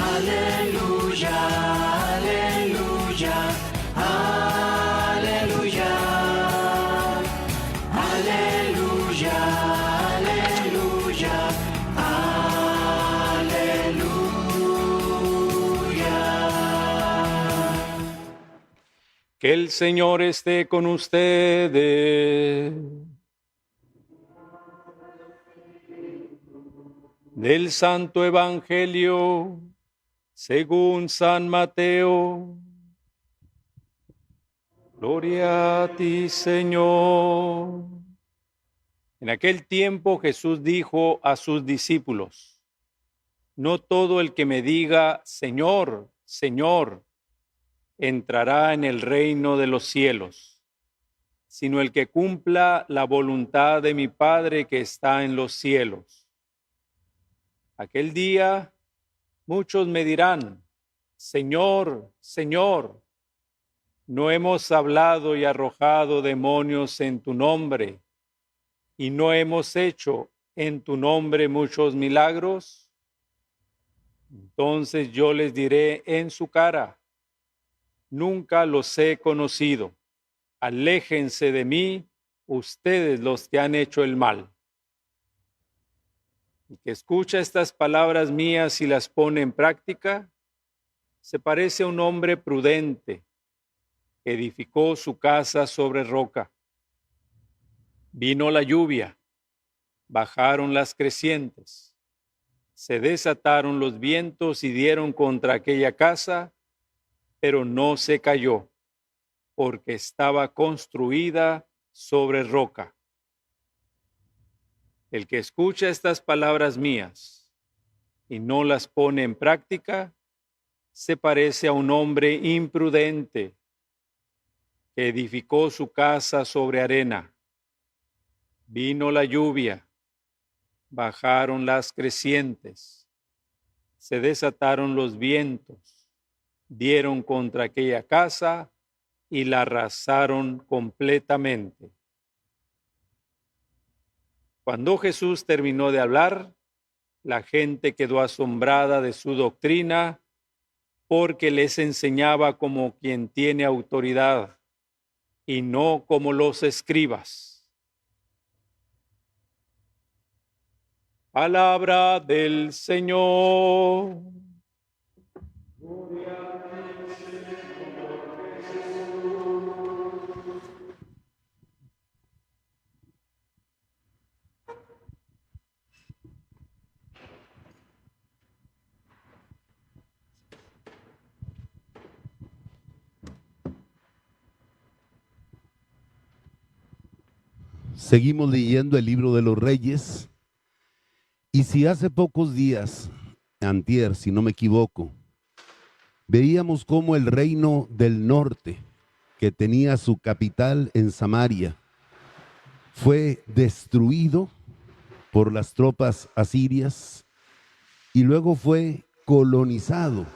Aleluya, aleluya, aleluya, aleluya, aleluya, aleluya. Que el Señor esté con ustedes. Del Santo Evangelio según San Mateo. Gloria a ti, Señor. En aquel tiempo Jesús dijo a sus discípulos: no todo el que me diga, Señor, Señor, entrará en el reino de los cielos, sino el que cumpla la voluntad de mi Padre que está en los cielos. Aquel día muchos me dirán: Señor, Señor, ¿no hemos hablado y arrojado demonios en tu nombre, y no hemos hecho en tu nombre muchos milagros? Entonces yo les diré en su cara: nunca los he conocido. Aléjense de mí, ustedes los que han hecho el mal. El que escucha estas palabras mías y las pone en práctica, se parece a un hombre prudente que edificó su casa sobre roca. Vino la lluvia, bajaron las crecientes, se desataron los vientos y dieron contra aquella casa, pero no se cayó, porque estaba construida sobre roca. El que escucha estas palabras mías y no las pone en práctica, se parece a un hombre imprudente que edificó su casa sobre arena. Vino la lluvia, bajaron las crecientes, se desataron los vientos, dieron contra aquella casa y la arrasaron completamente. Cuando Jesús terminó de hablar, la gente quedó asombrada de su doctrina, porque les enseñaba como quien tiene autoridad y no como los escribas. Palabra del Señor. Gloria a ti, Señor Jesús. Seguimos leyendo el libro de los Reyes, y si hace pocos días, antier, si no me equivoco, veíamos cómo el reino del norte, que tenía su capital en Samaria, fue destruido por las tropas asirias y luego fue colonizado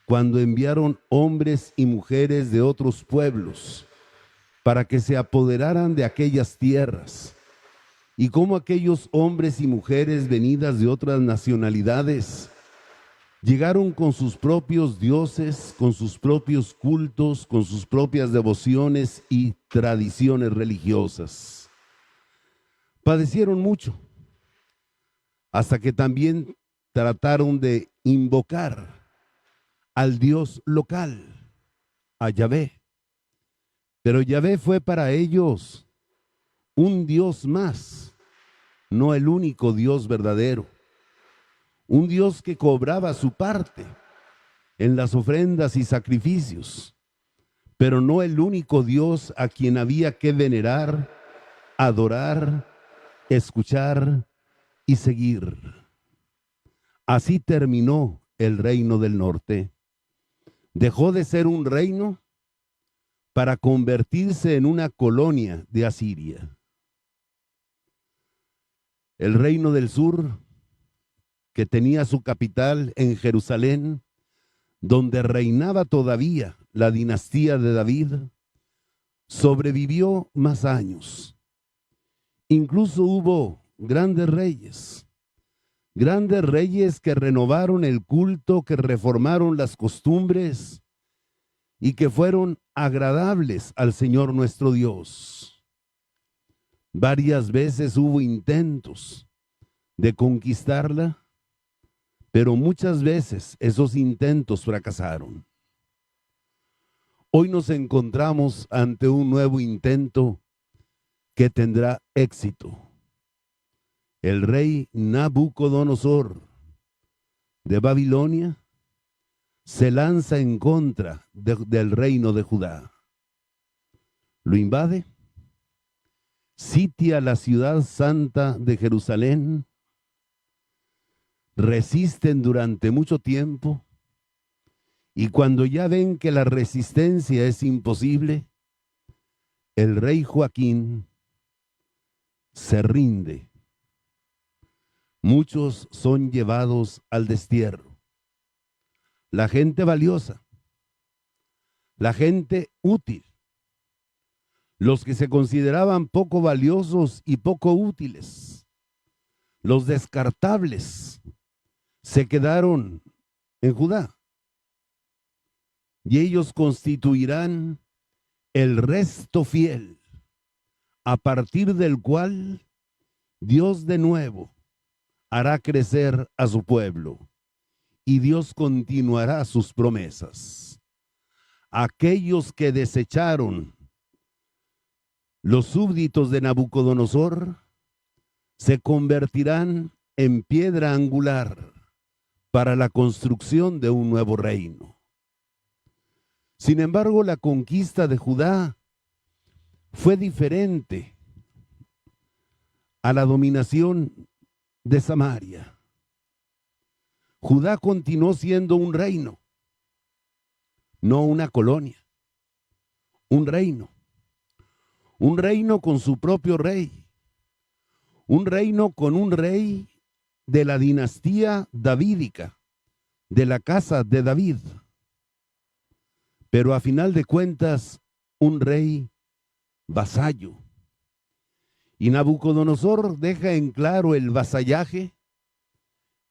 cuando enviaron hombres y mujeres de otros pueblos para que se apoderaran de aquellas tierras, y cómo aquellos hombres y mujeres venidas de otras nacionalidades llegaron con sus propios dioses, con sus propios cultos, con sus propias devociones y tradiciones religiosas. Padecieron mucho, hasta que también trataron de invocar al Dios local, a Yahvé. Pero Yahvé fue para ellos un Dios más, no el único Dios verdadero. Un Dios que cobraba su parte en las ofrendas y sacrificios, pero no el único Dios a quien había que venerar, adorar, escuchar y seguir. Así terminó el reino del norte. Dejó de ser un reino para convertirse en una colonia de Asiria. El reino del sur, que tenía su capital en Jerusalén, donde reinaba todavía la dinastía de David, sobrevivió más años. Incluso hubo grandes reyes. Grandes reyes que renovaron el culto, que reformaron las costumbres y que fueron agradables al Señor nuestro Dios. Varias veces hubo intentos de conquistarla, pero muchas veces esos intentos fracasaron. Hoy nos encontramos ante un nuevo intento que tendrá éxito. El rey Nabucodonosor de Babilonia se lanza en contra del reino de Judá. Lo invade, sitia la ciudad santa de Jerusalén, resisten durante mucho tiempo, y cuando ya ven que la resistencia es imposible, el rey Joaquín se rinde. Muchos son llevados al destierro. La gente valiosa, la gente útil, los que se consideraban poco valiosos y poco útiles, los descartables, se quedaron en Judá. Y ellos constituirán el resto fiel, a partir del cual Dios de nuevo hará crecer a su pueblo y Dios continuará sus promesas. Aquellos que desecharon los súbditos de Nabucodonosor se convertirán en piedra angular para la construcción de un nuevo reino. Sin embargo, la conquista de Judá fue diferente a la dominación de Samaria. Judá continuó siendo un reino, no una colonia, un reino con su propio rey, un reino con un rey de la dinastía davídica, de la casa de David. Pero a final de cuentas, un rey vasallo. Y Nabucodonosor deja en claro el vasallaje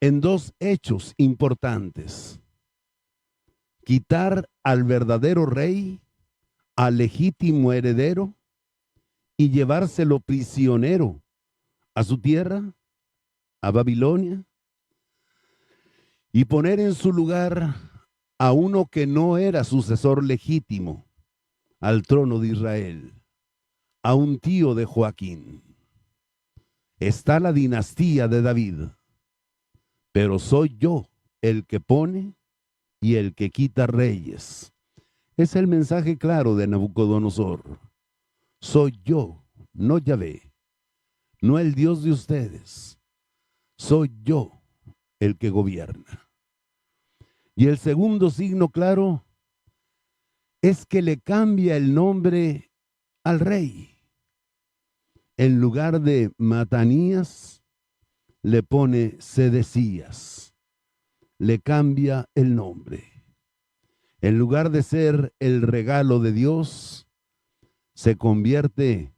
en dos hechos importantes: quitar al verdadero rey, al legítimo heredero, y llevárselo prisionero a su tierra, a Babilonia, y poner en su lugar a uno que no era sucesor legítimo al trono de Israel, a un tío de Joaquín. Está la dinastía de David, pero soy yo el que pone y el que quita reyes. Es el mensaje claro de Nabucodonosor. Soy yo, no Yahvé, no el Dios de ustedes. Soy yo el que gobierna. Y el segundo signo claro es que le cambia el nombre al rey. En lugar de Matanías, le pone Sedecías. Le cambia el nombre. En lugar de ser el regalo de Dios, se convierte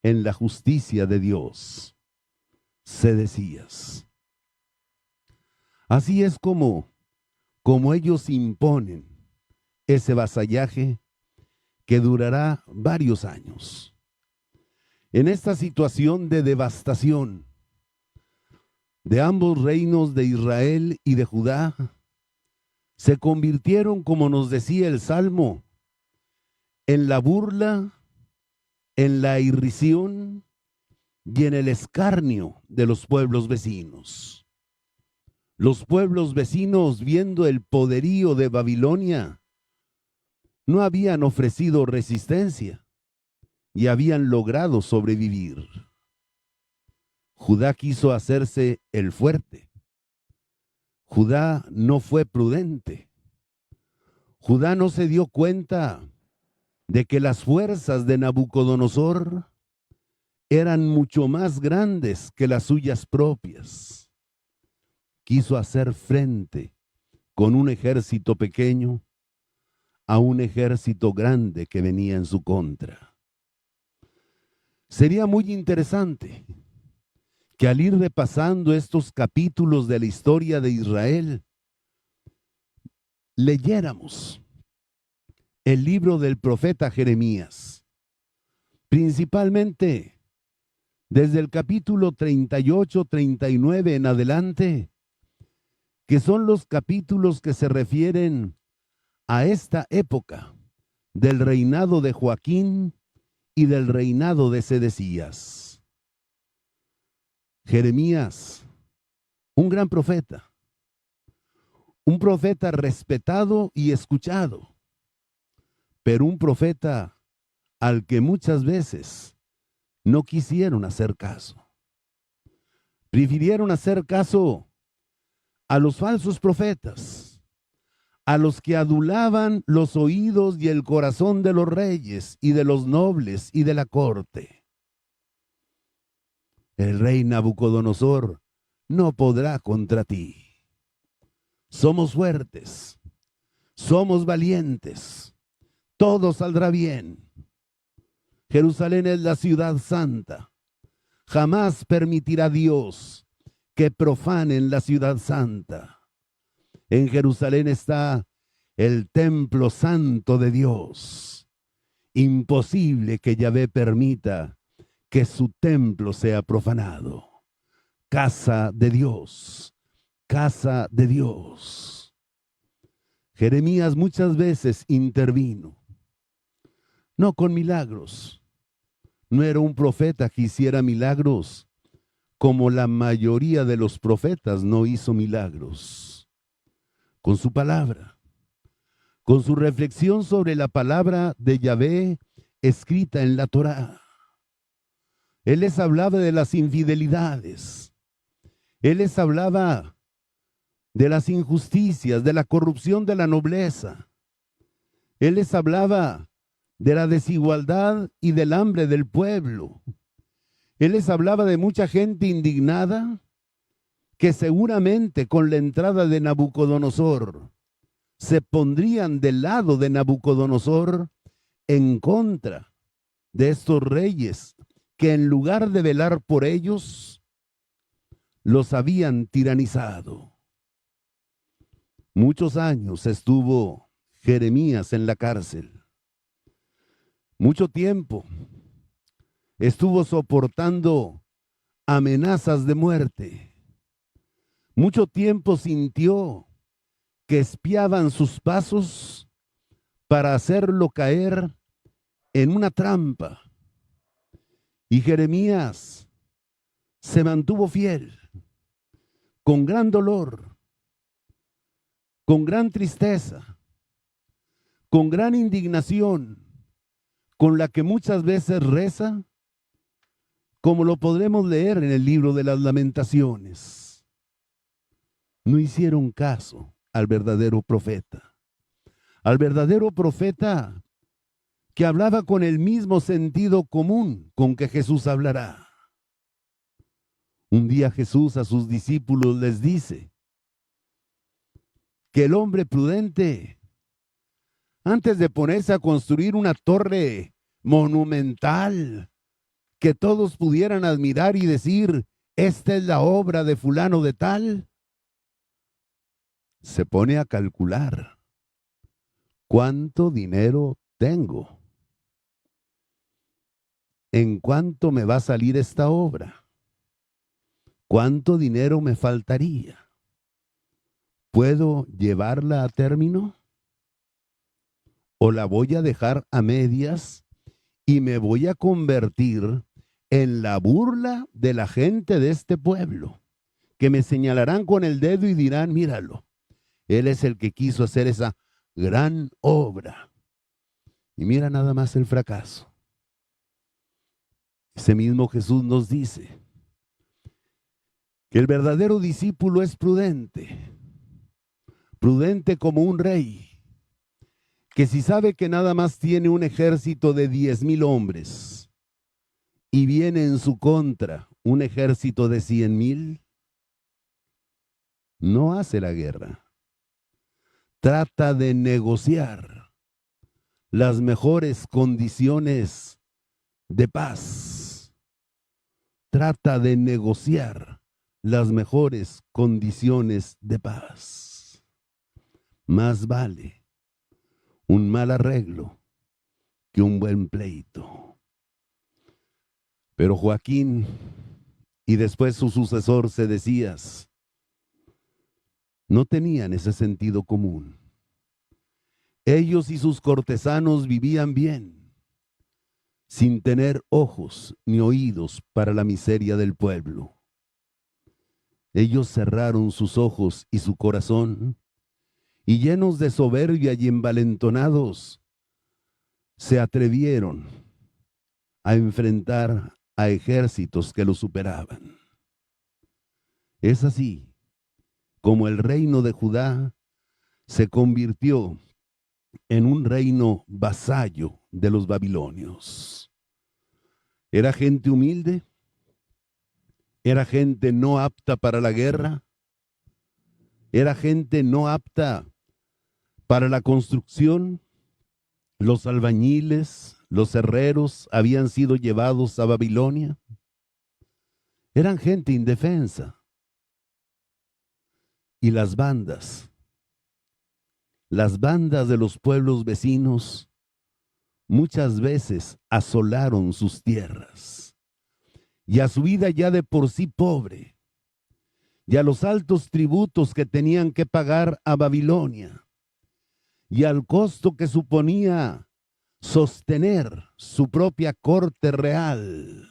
en la justicia de Dios. Sedecías. Así es como ellos imponen ese vasallaje que durará varios años. En esta situación de devastación de ambos reinos de Israel y de Judá, se convirtieron, como nos decía el Salmo, en la burla, en la irrisión y en el escarnio de los pueblos vecinos. Los pueblos vecinos, viendo el poderío de Babilonia, no habían ofrecido resistencia y habían logrado sobrevivir. Judá quiso hacerse el fuerte. Judá no fue prudente. Judá no se dio cuenta de que las fuerzas de Nabucodonosor eran mucho más grandes que las suyas propias. Quiso hacer frente con un ejército pequeño a un ejército grande que venía en su contra. Sería muy interesante que al ir repasando estos capítulos de la historia de Israel, leyéramos el libro del profeta Jeremías, principalmente desde el capítulo 38, 39 en adelante, que son los capítulos que se refieren a esta época del reinado de Joaquín y del reinado de Sedecías. Jeremías, un gran profeta, un profeta respetado y escuchado, pero un profeta al que muchas veces no quisieron hacer caso. Prefirieron hacer caso a los falsos profetas, a los que adulaban los oídos y el corazón de los reyes y de los nobles y de la corte. El rey Nabucodonosor no podrá contra ti. Somos fuertes, somos valientes, todo saldrá bien. Jerusalén es la ciudad santa. Jamás permitirá Dios que profanen la ciudad santa. En Jerusalén está el templo santo de Dios. Imposible que Yahvé permita que su templo sea profanado. Casa de Dios, casa de Dios. Jeremías muchas veces intervino, no con milagros. No era un profeta que hiciera milagros, como la mayoría de los profetas no hizo milagros. Con su palabra, con su reflexión sobre la palabra de Yahvé escrita en la Torá. Él les hablaba de las infidelidades. Él les hablaba de las injusticias, de la corrupción de la nobleza. Él les hablaba de la desigualdad y del hambre del pueblo. Él les hablaba de mucha gente indignada que seguramente con la entrada de Nabucodonosor se pondrían del lado de Nabucodonosor en contra de estos reyes que en lugar de velar por ellos, los habían tiranizado. Muchos años estuvo Jeremías en la cárcel. Mucho tiempo estuvo soportando amenazas de muerte. Mucho tiempo sintió que espiaban sus pasos para hacerlo caer en una trampa. Y Jeremías se mantuvo fiel, con gran dolor, con gran tristeza, con gran indignación, con la que muchas veces reza, como lo podremos leer en el libro de las Lamentaciones. No hicieron caso al verdadero profeta que hablaba con el mismo sentido común con que Jesús hablará. Un día Jesús a sus discípulos les dice que el hombre prudente, antes de ponerse a construir una torre monumental que todos pudieran admirar y decir, esta es la obra de fulano de tal, se pone a calcular cuánto dinero tengo, en cuánto me va a salir esta obra, cuánto dinero me faltaría, ¿puedo llevarla a término? ¿O la voy a dejar a medias y me voy a convertir en la burla de la gente de este pueblo? Que me señalarán con el dedo y dirán, míralo, él es el que quiso hacer esa gran obra. Y mira nada más el fracaso. Ese mismo Jesús nos dice que el verdadero discípulo es prudente, prudente como un rey, que si sabe que nada más tiene un ejército de 10,000 hombres y viene en su contra un ejército de 100,000, no hace la guerra. Trata de negociar las mejores condiciones de paz. trata de negociar las mejores condiciones de paz. Más vale un mal arreglo que un buen pleito. Pero Joaquín y después su sucesor Sedecías no tenían ese sentido común. Ellos y sus cortesanos vivían bien, sin tener ojos ni oídos para la miseria del pueblo. Ellos cerraron sus ojos y su corazón, y llenos de soberbia y envalentonados, se atrevieron a enfrentar a ejércitos que los superaban. Es así como el reino de Judá se convirtió en un reino vasallo de los babilonios. Era gente humilde, era gente no apta para la guerra, era gente no apta para la construcción. Los albañiles, los herreros habían sido llevados a Babilonia. Eran gente indefensa. Y las bandas de los pueblos vecinos muchas veces asolaron sus tierras. Y a su vida ya de por sí pobre, y a los altos tributos que tenían que pagar a Babilonia, y al costo que suponía sostener su propia corte real,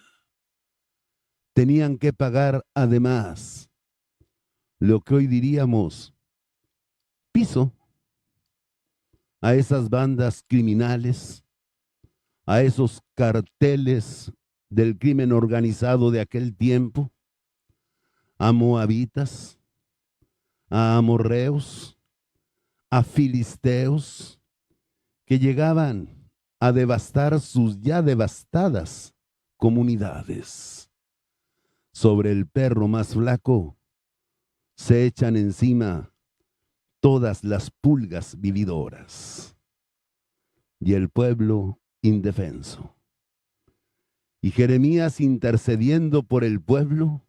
tenían que pagar además lo que hoy diríamos piso a esas bandas criminales, a esos carteles del crimen organizado de aquel tiempo, a moabitas, a amorreos, a filisteos, que llegaban a devastar sus ya devastadas comunidades. Sobre el perro más flaco se echan encima todas las pulgas vividoras, y el pueblo indefenso. Y Jeremías intercediendo por el pueblo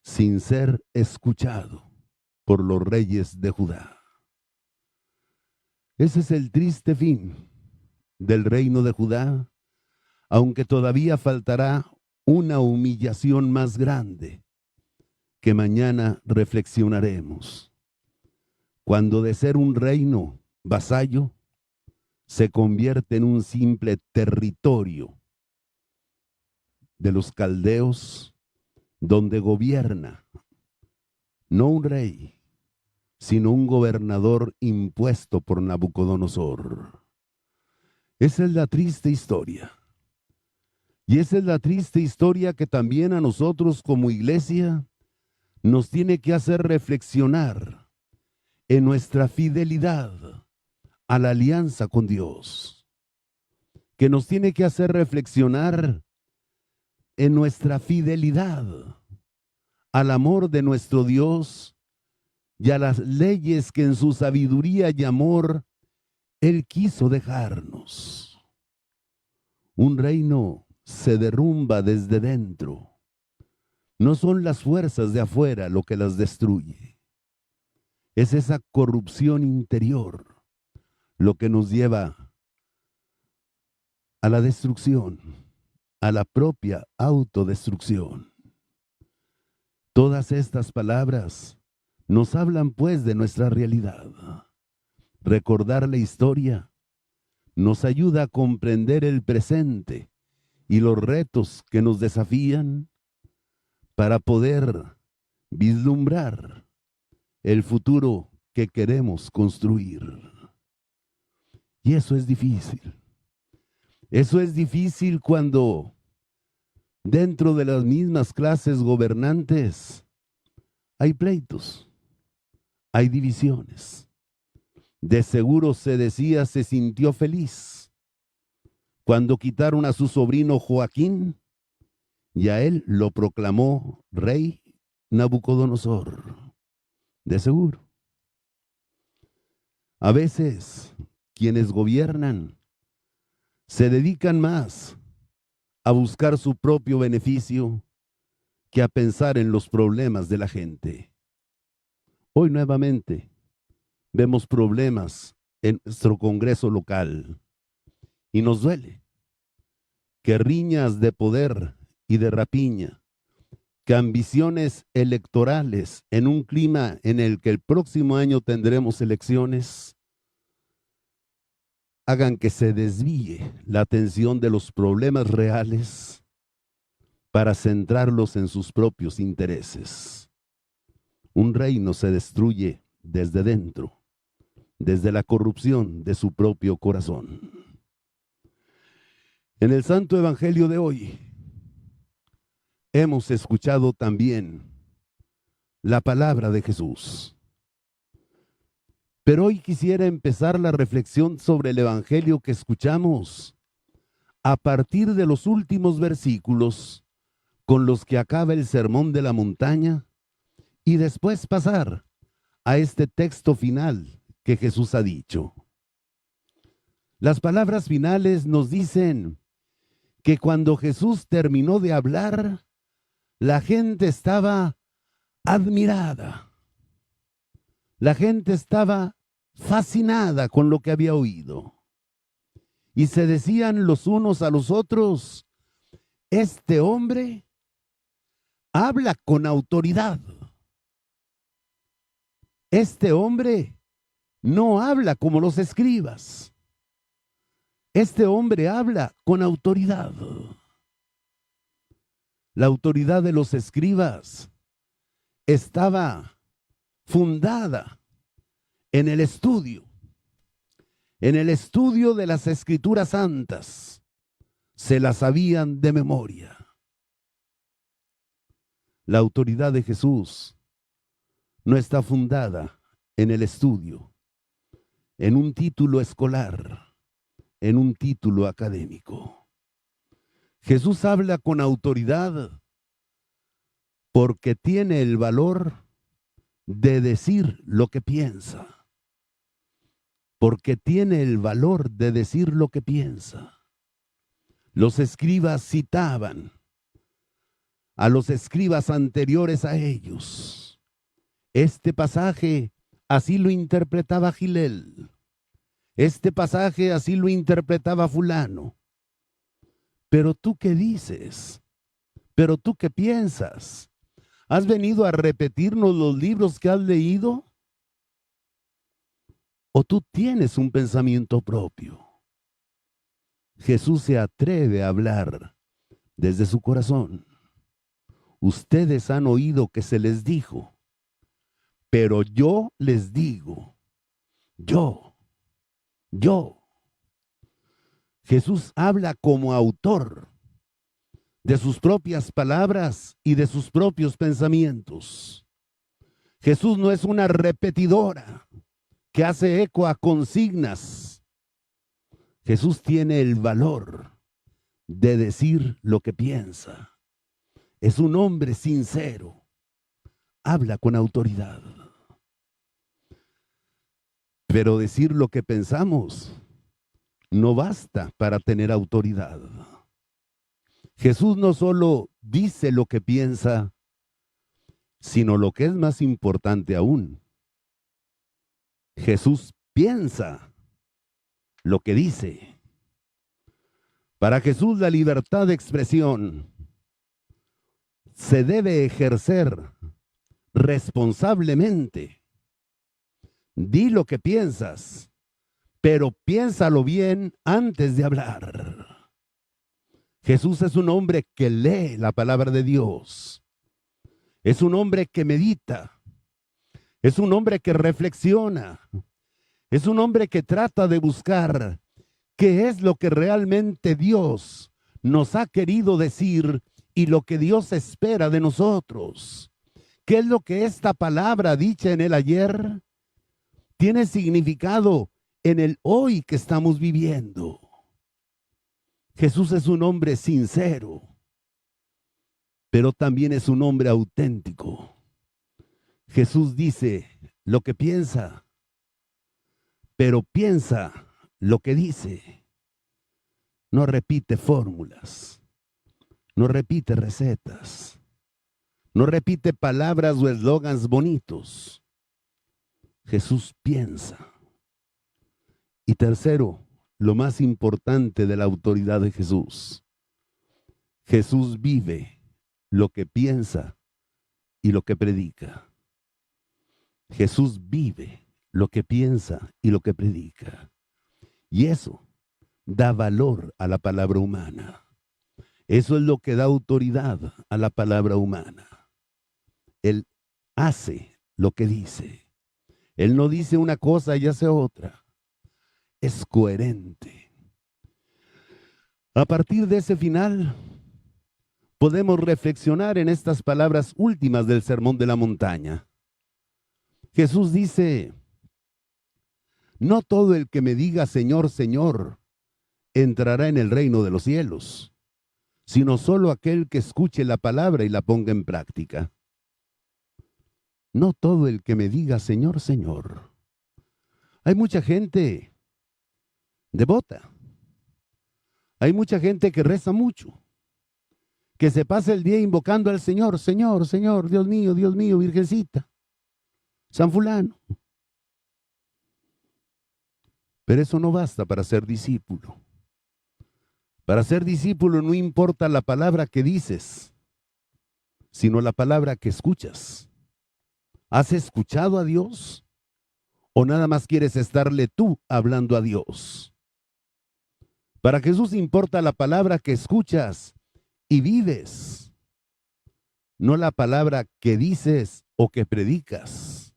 sin ser escuchado por los reyes de Judá. Ese es el triste fin del reino de Judá, aunque todavía faltará una humillación más grande que mañana reflexionaremos, cuando de ser un reino vasallo se convierte en un simple territorio de los caldeos, donde gobierna no un rey, sino un gobernador impuesto por Nabucodonosor. Esa es la triste historia. Y esa es la triste historia que también a nosotros como iglesia nos tiene que hacer reflexionar en nuestra fidelidad a la alianza con Dios, que nos tiene que hacer reflexionar en nuestra fidelidad al amor de nuestro Dios y a las leyes que en su sabiduría y amor Él quiso dejarnos. Un reino se derrumba desde dentro. No son las fuerzas de afuera lo que las destruye. Es esa corrupción interior lo que nos lleva a la destrucción, a la propia autodestrucción. Todas estas palabras nos hablan pues de nuestra realidad. Recordar la historia nos ayuda a comprender el presente y los retos que nos desafían para poder vislumbrar el futuro que queremos construir. Y eso es difícil. Eso es difícil cuando dentro de las mismas clases gobernantes hay pleitos. Hay divisiones. De seguro Sedecías se sintió feliz cuando quitaron a su sobrino Joaquín y a él lo proclamó rey Nabucodonosor. De seguro. A veces quienes gobiernan se dedican más a buscar su propio beneficio que a pensar en los problemas de la gente. Hoy nuevamente vemos problemas en nuestro Congreso local y nos duele que riñas de poder y de rapiña, que ambiciones electorales en un clima en el que el próximo año tendremos elecciones, hagan que se desvíe la atención de los problemas reales para centrarlos en sus propios intereses. Un reino se destruye desde dentro, desde la corrupción de su propio corazón. En el Santo Evangelio de hoy hemos escuchado también la palabra de Jesús. Pero hoy quisiera empezar la reflexión sobre el Evangelio que escuchamos a partir de los últimos versículos con los que acaba el Sermón de la Montaña y después pasar a este texto final que Jesús ha dicho. Las palabras finales nos dicen que cuando Jesús terminó de hablar, la gente estaba admirada. La gente estaba fascinada con lo que había oído. Y se decían los unos a los otros, este hombre habla con autoridad. Este hombre no habla como los escribas. Este hombre habla con autoridad. La autoridad de los escribas estaba fundada en el estudio de las Escrituras Santas. Se las sabían de memoria. La autoridad de Jesús no está fundada en el estudio, en un título escolar, en un título académico. Jesús habla con autoridad porque tiene el valor de decir lo que piensa. Porque tiene el valor de decir lo que piensa. Los escribas citaban a los escribas anteriores a ellos. Este pasaje así lo interpretaba Gilel. Este pasaje así lo interpretaba fulano. Pero tú qué dices, pero tú qué piensas. ¿Has venido a repetirnos los libros que has leído? ¿O tú tienes un pensamiento propio? Jesús se atreve a hablar desde su corazón. Ustedes han oído que se les dijo, pero yo les digo, yo. Jesús habla como autor de sus propias palabras y de sus propios pensamientos. Jesús no es una repetidora que hace eco a consignas. Jesús tiene el valor de decir lo que piensa. Es un hombre sincero. Habla con autoridad. Pero decir lo que pensamos no basta para tener autoridad. Jesús no solo dice lo que piensa, sino lo que es más importante aún. Jesús piensa lo que dice. Para Jesús la libertad de expresión se debe ejercer responsablemente. Di lo que piensas, pero piénsalo bien antes de hablar. Jesús es un hombre que lee la palabra de Dios. Es un hombre que medita. Es un hombre que reflexiona. Es un hombre que trata de buscar qué es lo que realmente Dios nos ha querido decir y lo que Dios espera de nosotros. ¿Qué es lo que esta palabra dicha en el ayer tiene significado en el hoy que estamos viviendo? Jesús es un hombre sincero, pero también es un hombre auténtico. Jesús dice lo que piensa, pero piensa lo que dice. No repite fórmulas, no repite recetas. No repite palabras o eslogans bonitos. Jesús piensa. Y tercero, lo más importante de la autoridad de Jesús. Jesús vive lo que piensa y lo que predica. Jesús vive lo que piensa y lo que predica. Y eso da valor a la palabra humana. Eso es lo que da autoridad a la palabra humana. Él hace lo que dice. Él no dice una cosa y hace otra. Es coherente. A partir de ese final, podemos reflexionar en estas palabras últimas del Sermón de la Montaña. Jesús dice: no todo el que me diga Señor, Señor, entrará en el reino de los cielos, sino solo aquel que escuche la palabra y la ponga en práctica. No todo el que me diga Señor, Señor. Hay mucha gente devota. Hay mucha gente que reza mucho, que se pasa el día invocando al Señor, Señor, Señor, Dios mío, Virgencita, San Fulano. Pero eso no basta para ser discípulo. Para ser discípulo no importa la palabra que dices, sino la palabra que escuchas. ¿Has escuchado a Dios? ¿O nada más quieres estarle tú hablando a Dios? Para Jesús importa la palabra que escuchas y vives, no la palabra que dices o que predicas.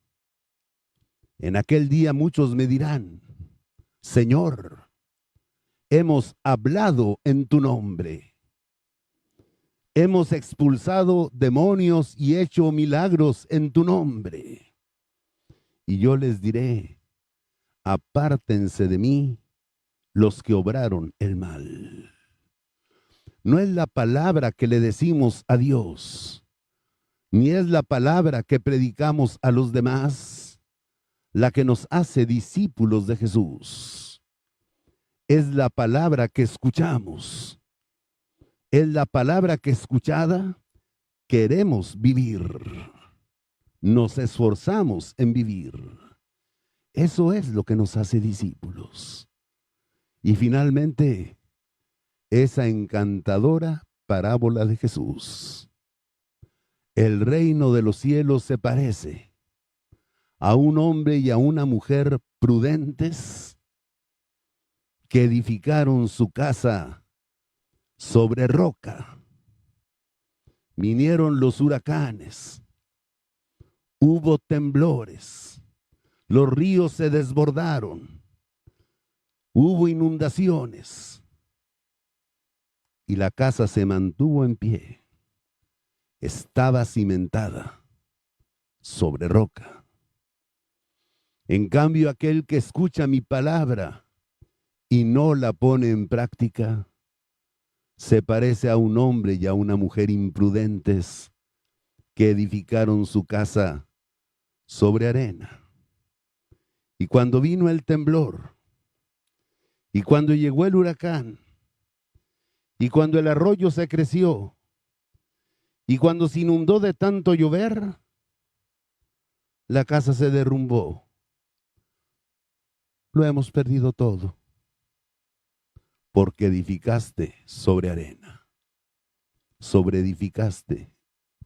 En aquel día muchos me dirán: Señor, hemos hablado en tu nombre. Hemos expulsado demonios y hecho milagros en tu nombre. Y yo les diré: apártense de mí los que obraron el mal. No es la palabra que le decimos a Dios, ni es la palabra que predicamos a los demás la que nos hace discípulos de Jesús. Es la palabra que escuchamos. Es la palabra que escuchada queremos vivir. Nos esforzamos en vivir. Eso es lo que nos hace discípulos. Y finalmente, esa encantadora parábola de Jesús. El reino de los cielos se parece a un hombre y a una mujer prudentes que edificaron su casa sobre roca. Vinieron los huracanes, hubo temblores, los ríos se desbordaron, hubo inundaciones y la casa se mantuvo en pie. Estaba cimentada sobre roca. En cambio, aquel que escucha mi palabra y no la pone en práctica, se parece a un hombre y a una mujer imprudentes que edificaron su casa sobre arena. Y cuando vino el temblor, y cuando llegó el huracán, y cuando el arroyo se creció, y cuando se inundó de tanto llover, la casa se derrumbó. Lo hemos perdido todo, porque edificaste sobre arena. Sobreedificaste,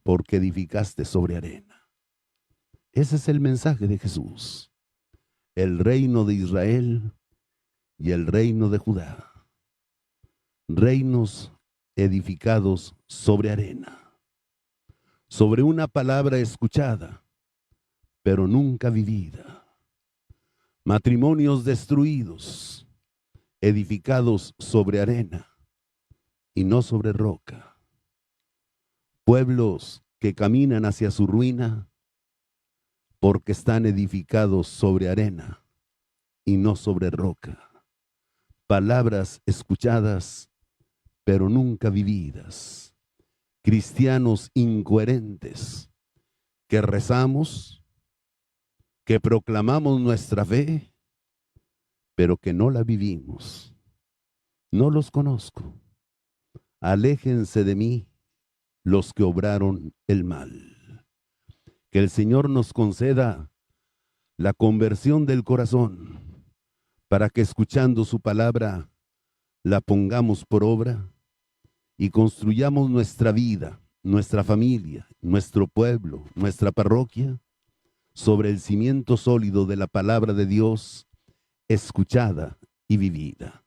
porque edificaste sobre arena. Ese es el mensaje de Jesús. El reino de Israel y el reino de Judá. Reinos edificados sobre arena. Sobre una palabra escuchada, pero nunca vivida. Matrimonios destruidos, edificados sobre arena y no sobre roca. Pueblos que caminan hacia su ruina porque están edificados sobre arena y no sobre roca. Palabras escuchadas, pero nunca vividas. Cristianos incoherentes que rezamos, que proclamamos nuestra fe, pero que no la vivimos. No los conozco. Aléjense de mí los que obraron el mal. Que el Señor nos conceda la conversión del corazón, para que escuchando su palabra la pongamos por obra y construyamos nuestra vida, nuestra familia, nuestro pueblo, nuestra parroquia, sobre el cimiento sólido de la palabra de Dios, escuchada y vivida.